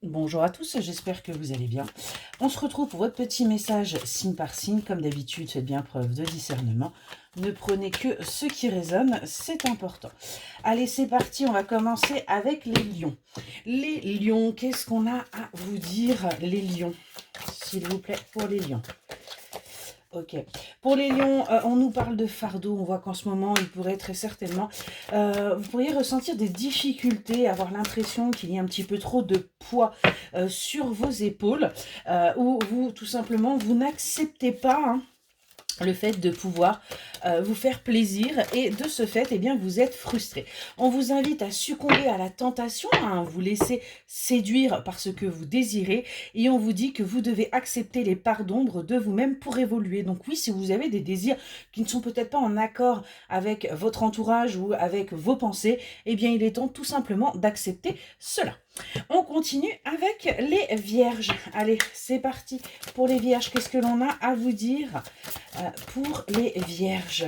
Bonjour à tous, j'espère que vous allez bien. On se retrouve pour votre petit message signe par signe. Comme d'habitude, faites bien preuve de discernement. Ne prenez que ce qui résonne, c'est important. Allez, c'est parti, on va commencer avec les lions. Les lions, qu'est-ce qu'on a à vous dire, les lions? S'il vous plaît, pour les lions. Ok. Pour les lions, on nous parle de fardeau. On voit qu'en ce moment, il pourrait très certainement... vous pourriez ressentir des difficultés, avoir l'impression qu'il y a un petit peu trop de poids sur vos épaules, ou vous, tout simplement, vous n'acceptez pas... hein, le fait de pouvoir vous faire plaisir et de ce fait, eh bien, vous êtes frustré. On vous invite à succomber à la tentation, à vous laisser séduire par ce que vous désirez et on vous dit que vous devez accepter les parts d'ombre de vous-même pour évoluer. Donc oui, si vous avez des désirs qui ne sont peut-être pas en accord avec votre entourage ou avec vos pensées, eh bien, il est temps tout simplement d'accepter cela. On continue avec les vierges. Allez, c'est parti. Pour les vierges, qu'est-ce que l'on a à vous dire pour les vierges?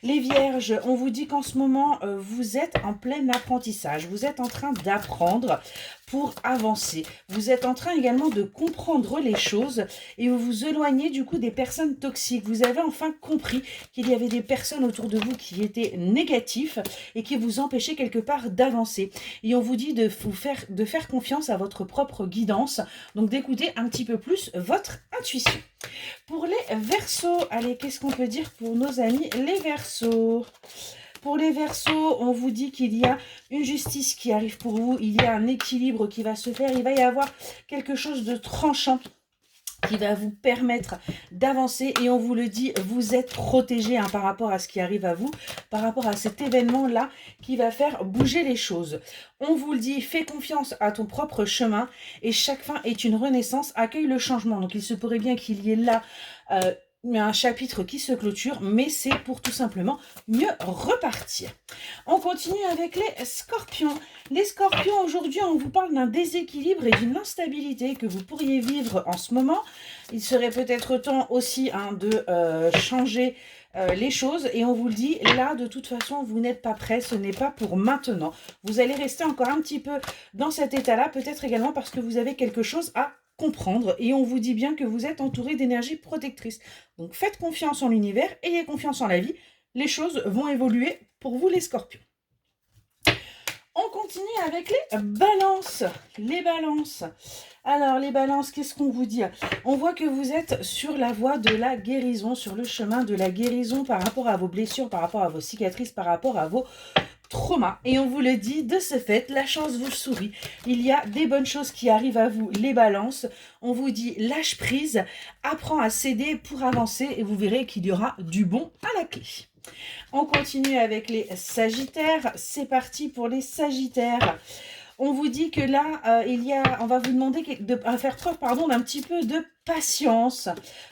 Les vierges, on vous dit qu'en ce moment, vous êtes en plein apprentissage. Vous êtes en train d'apprendre pour avancer. Vous êtes en train également de comprendre les choses et vous vous éloignez du coup des personnes toxiques. Vous avez enfin compris qu'il y avait des personnes autour de vous qui étaient négatifs et qui vous empêchaient quelque part d'avancer. Et on vous dit de faire confiance à votre propre guidance, donc d'écouter un petit peu plus votre intuition. Pour les Verseaux, allez, qu'est-ce qu'on peut dire pour nos amis les Verseaux? Pour les Verseaux, on vous dit qu'il y a une justice qui arrive pour vous, il y a un équilibre qui va se faire, il va y avoir quelque chose de tranchant qui va vous permettre d'avancer et on vous le dit, vous êtes protégé par rapport à ce qui arrive à vous, par rapport à cet événement-là qui va faire bouger les choses. On vous le dit, fais confiance à ton propre chemin et chaque fin est une renaissance, accueille le changement. Donc il se pourrait bien qu'il y ait là un chapitre qui se clôture, mais c'est pour tout simplement mieux repartir. On continue avec les scorpions. Les scorpions, aujourd'hui, on vous parle d'un déséquilibre et d'une instabilité que vous pourriez vivre en ce moment. Il serait peut-être temps aussi de changer les choses et on vous le dit, là de toute façon vous n'êtes pas prêt, ce n'est pas pour maintenant. Vous allez rester encore un petit peu dans cet état-là, peut-être également parce que vous avez quelque chose à comprendre et on vous dit bien que vous êtes entouré d'énergie protectrice. Donc faites confiance en l'univers, ayez confiance en la vie, les choses vont évoluer pour vous les scorpions. On continue avec les balances. Les balances. Alors, les balances, qu'est-ce qu'on vous dit? On voit que vous êtes sur la voie de la guérison, sur le chemin de la guérison par rapport à vos blessures, par rapport à vos cicatrices, par rapport à vos traumas. Et on vous le dit, de ce fait, la chance vous sourit. Il y a des bonnes choses qui arrivent à vous, les balances. On vous dit, lâche prise, apprends à céder pour avancer et vous verrez qu'il y aura du bon à la clé. On continue avec les sagittaires. C'est parti pour les sagittaires. On vous dit que là, on va vous demander de faire preuve d'un petit peu de patience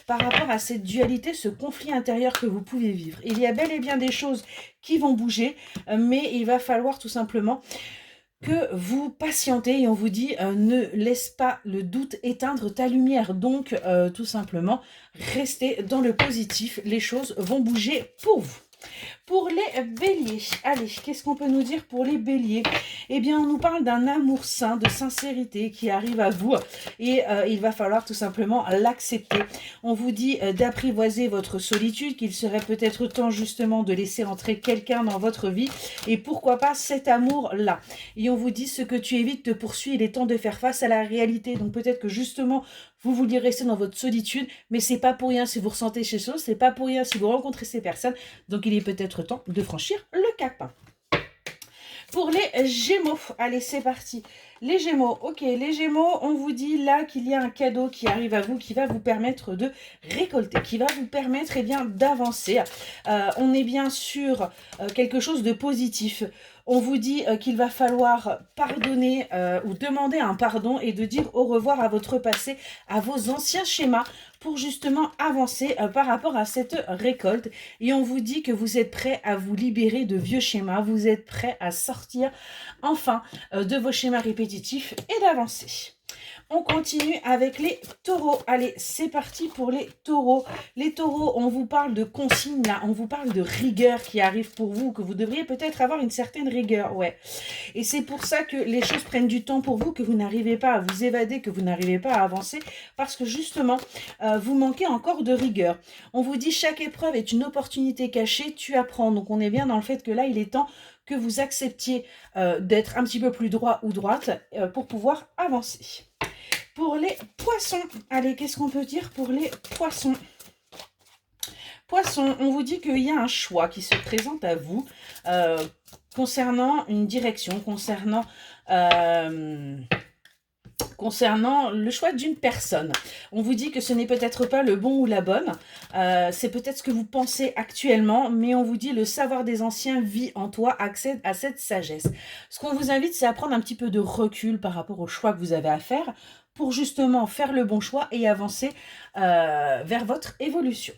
par rapport à cette dualité, ce conflit intérieur que vous pouvez vivre. Il y a bel et bien des choses qui vont bouger, mais il va falloir tout simplement que vous patientez et on vous dit ne laisse pas le doute éteindre ta lumière. Donc, tout simplement, restez dans le positif. Les choses vont bouger pour vous. Pour les béliers, allez, qu'est-ce qu'on peut nous dire pour les béliers? Eh bien, on nous parle d'un amour sain, de sincérité qui arrive à vous et il va falloir tout simplement l'accepter. On vous dit d'apprivoiser votre solitude, qu'il serait peut-être temps justement de laisser entrer quelqu'un dans votre vie et pourquoi pas cet amour-là. Et on vous dit ce que tu évites te poursuit, il est temps de faire face à la réalité. Donc peut-être que justement, vous vouliez rester dans votre solitude, mais c'est pas pour rien si vous ressentez ces choses, c'est pas pour rien si vous rencontrez ces personnes. Donc il est peut-être temps de franchir le cap. Pour les Gémeaux, allez c'est parti. Les Gémeaux, ok, les Gémeaux, on vous dit là qu'il y a un cadeau qui arrive à vous, qui va vous permettre de récolter, qui va vous permettre bien d'avancer. On est bien sur quelque chose de positif. On vous dit qu'il va falloir pardonner ou demander un pardon et de dire au revoir à votre passé, à vos anciens schémas pour justement avancer par rapport à cette récolte. Et on vous dit que vous êtes prêt à vous libérer de vieux schémas, vous êtes prêt à sortir enfin de vos schémas répétitifs et d'avancer. On continue avec les taureaux. Allez, c'est parti pour les taureaux. Les taureaux, on vous parle de consignes, là, on vous parle de rigueur qui arrive pour vous, que vous devriez peut-être avoir une certaine rigueur, ouais. Et c'est pour ça que les choses prennent du temps pour vous, que vous n'arrivez pas à vous évader, que vous n'arrivez pas à avancer, parce que justement, vous manquez encore de rigueur. On vous dit chaque épreuve est une opportunité cachée, tu apprends. Donc on est bien dans le fait que là, il est temps que vous acceptiez d'être un petit peu plus droit ou droite pour pouvoir avancer. Pour les poissons, allez, qu'est-ce qu'on peut dire pour les poissons? Poissons, on vous dit qu'il y a un choix qui se présente à vous concernant une direction, concernant le choix d'une personne. On vous dit que ce n'est peut-être pas le bon ou la bonne, c'est peut-être ce que vous pensez actuellement, mais on vous dit le savoir des anciens vit en toi, accède à cette sagesse. Ce qu'on vous invite, c'est à prendre un petit peu de recul par rapport au choix que vous avez à faire pour justement faire le bon choix et avancer vers votre évolution.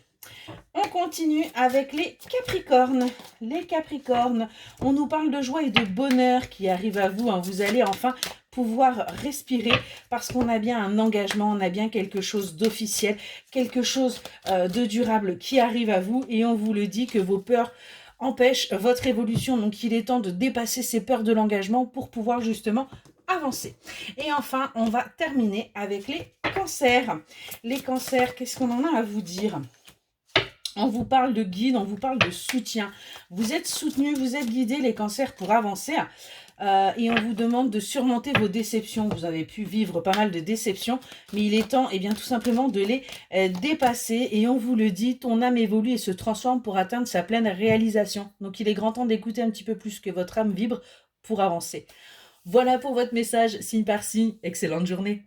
On continue avec les Capricornes. Les Capricornes, on nous parle de joie et de bonheur qui arrive à vous. Hein. Vous allez enfin pouvoir respirer parce qu'on a bien un engagement, on a bien quelque chose d'officiel, quelque chose de durable qui arrive à vous et on vous le dit que vos peurs empêchent votre évolution. Donc il est temps de dépasser ces peurs de l'engagement pour pouvoir justement avancer. Et enfin, on va terminer avec les cancers. Les cancers, qu'est-ce qu'on en a à vous dire ? On vous parle de guide, on vous parle de soutien. Vous êtes soutenus, vous êtes guidés, les cancers, pour avancer. Et on vous demande de surmonter vos déceptions. Vous avez pu vivre pas mal de déceptions, mais il est temps, eh bien, tout simplement de les dépasser. Et on vous le dit, ton âme évolue et se transforme pour atteindre sa pleine réalisation. Donc il est grand temps d'écouter un petit peu plus que votre âme vibre pour avancer. Voilà pour votre message, signe par signe. Excellente journée.